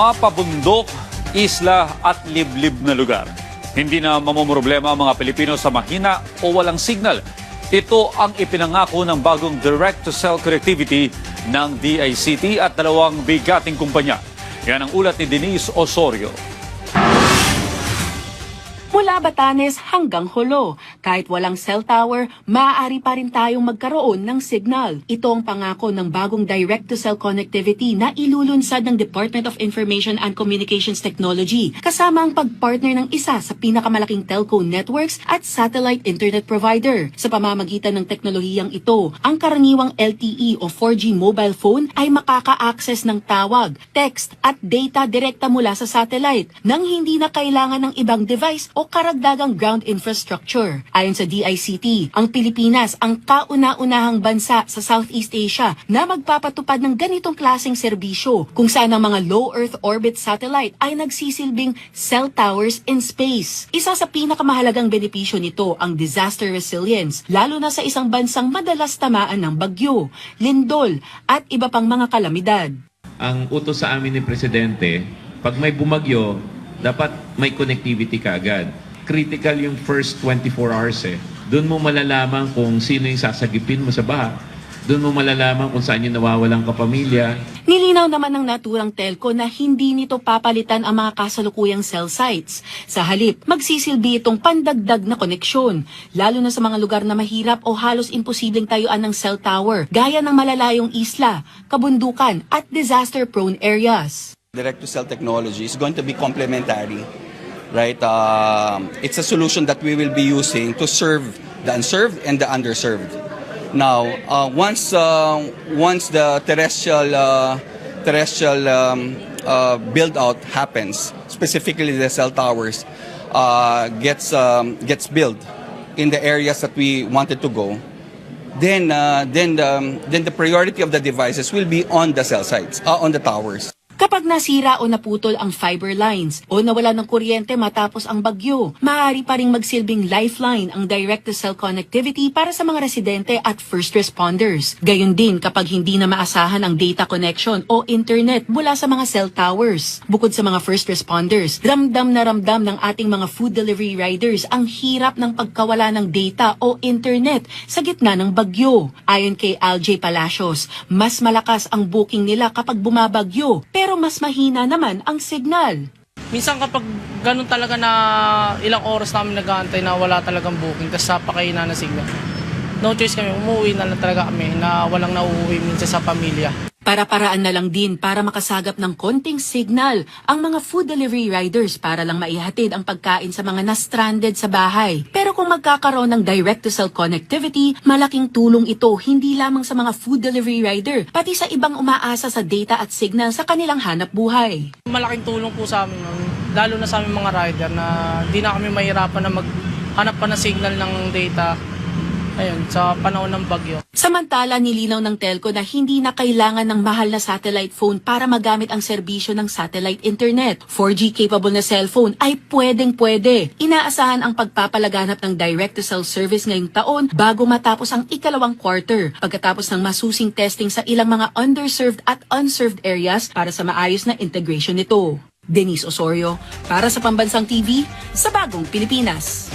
mapabundok, isla at liblib na lugar. Hindi na mamumroblema ang mga Pilipino sa mahina o walang signal. Ito ang ipinangako ng bagong direct-to-cell connectivity ng DICT at dalawang bigating kumpanya. Yan ang ulat ni Denise Osorio. Mula Batanes hanggang Jolo, kahit walang cell tower, maaari pa rin tayong magkaroon ng signal. Ito ang pangako ng bagong direct-to-cell connectivity na ilulunsad ng Department of Information and Communications Technology, kasama ang pagpartner ng isa sa pinakamalaking telco networks at satellite internet provider. Sa pamamagitan ng teknolohiyang ito, ang karaniwang LTE o 4G mobile phone ay makaka-access ng tawag, text at data direkta mula sa satellite nang hindi na kailangan ng ibang device o karagdagang ground infrastructure. Ayon sa DICT, ang Pilipinas ang kauna-unahang bansa sa Southeast Asia na magpapatupad ng ganitong klaseng serbisyo kung saan ang mga low Earth orbit satellite ay nagsisilbing cell towers in space. Isa sa pinakamahalagang benepisyo nito ang disaster resilience, lalo na sa isang bansang madalas tamaan ng bagyo, lindol at iba pang mga kalamidad. Ang utos sa amin ni Presidente, pag may bumagyo, dapat may connectivity ka agad. Critical yung first 24 hours eh. Doon mo malalaman kung sino yung sasagipin mo sa baha. Doon mo malalaman kung saan yung nawawalang kapamilya. Nilinaw naman ng naturang telco na hindi nito papalitan ang mga kasalukuyang cell sites. Sa halip, magsisilbi itong pandagdag na koneksyon, lalo na sa mga lugar na mahirap o halos imposibleng tayuan ng cell tower, gaya ng malalayong isla, kabundukan at disaster-prone areas. Direct-to-cell technology is going to be complementary, right? It's a solution that we will be using to serve the unserved and the underserved. Now, once the terrestrial build-out happens, specifically the cell towers gets built in the areas that we wanted to go, then the priority of the devices will be on the cell sites, on the towers. Kapag nasira o naputol ang fiber lines o nawala ng kuryente matapos ang bagyo, maaari pa ring magsilbing lifeline ang direct-to-cell connectivity para sa mga residente at first responders. Gayon din kapag hindi na maasahan ang data connection o internet mula sa mga cell towers. Bukod sa mga first responders, ramdam na ramdam ng ating mga food delivery riders ang hirap ng pagkawala ng data o internet sa gitna ng bagyo. Ayon kay Aljay Palacios, mas malakas ang booking nila kapag bumabagyo, pero mas mahina naman ang signal. Minsan kapag ganun talaga na ilang oras namin nag-aantay na wala talagang booking, tapos napakahina na signal, no choice kami, umuwi na lang talaga kami na walang nauuwi minsan sa pamilya. Para-paraan na lang din para makasagap ng konting signal ang mga food delivery riders para lang maihatid ang pagkain sa mga na-stranded sa bahay. Pero kung magkakaroon ng direct-to-cell connectivity, malaking tulong ito hindi lamang sa mga food delivery rider, pati sa ibang umaasa sa data at signal sa kanilang hanap buhay. Malaking tulong po sa amin, lalo na sa aming mga rider na di na kami mahirapan na maghanap pa ng signal ng data. Ayun, sa panahon ng bagyo. Samantala, nilinaw ng telco na hindi na kailangan ng mahal na satellite phone para magamit ang serbisyo ng satellite internet. 4G capable na cellphone ay pwedeng-pwede. Inaasahan ang pagpapalaganap ng direct-to-cell service ngayong taon bago matapos ang ikalawang quarter, pagkatapos ng masusing testing sa ilang mga underserved at unserved areas para sa maayos na integration nito. Denise Osorio, para sa Pambansang TV, sa Bagong Pilipinas.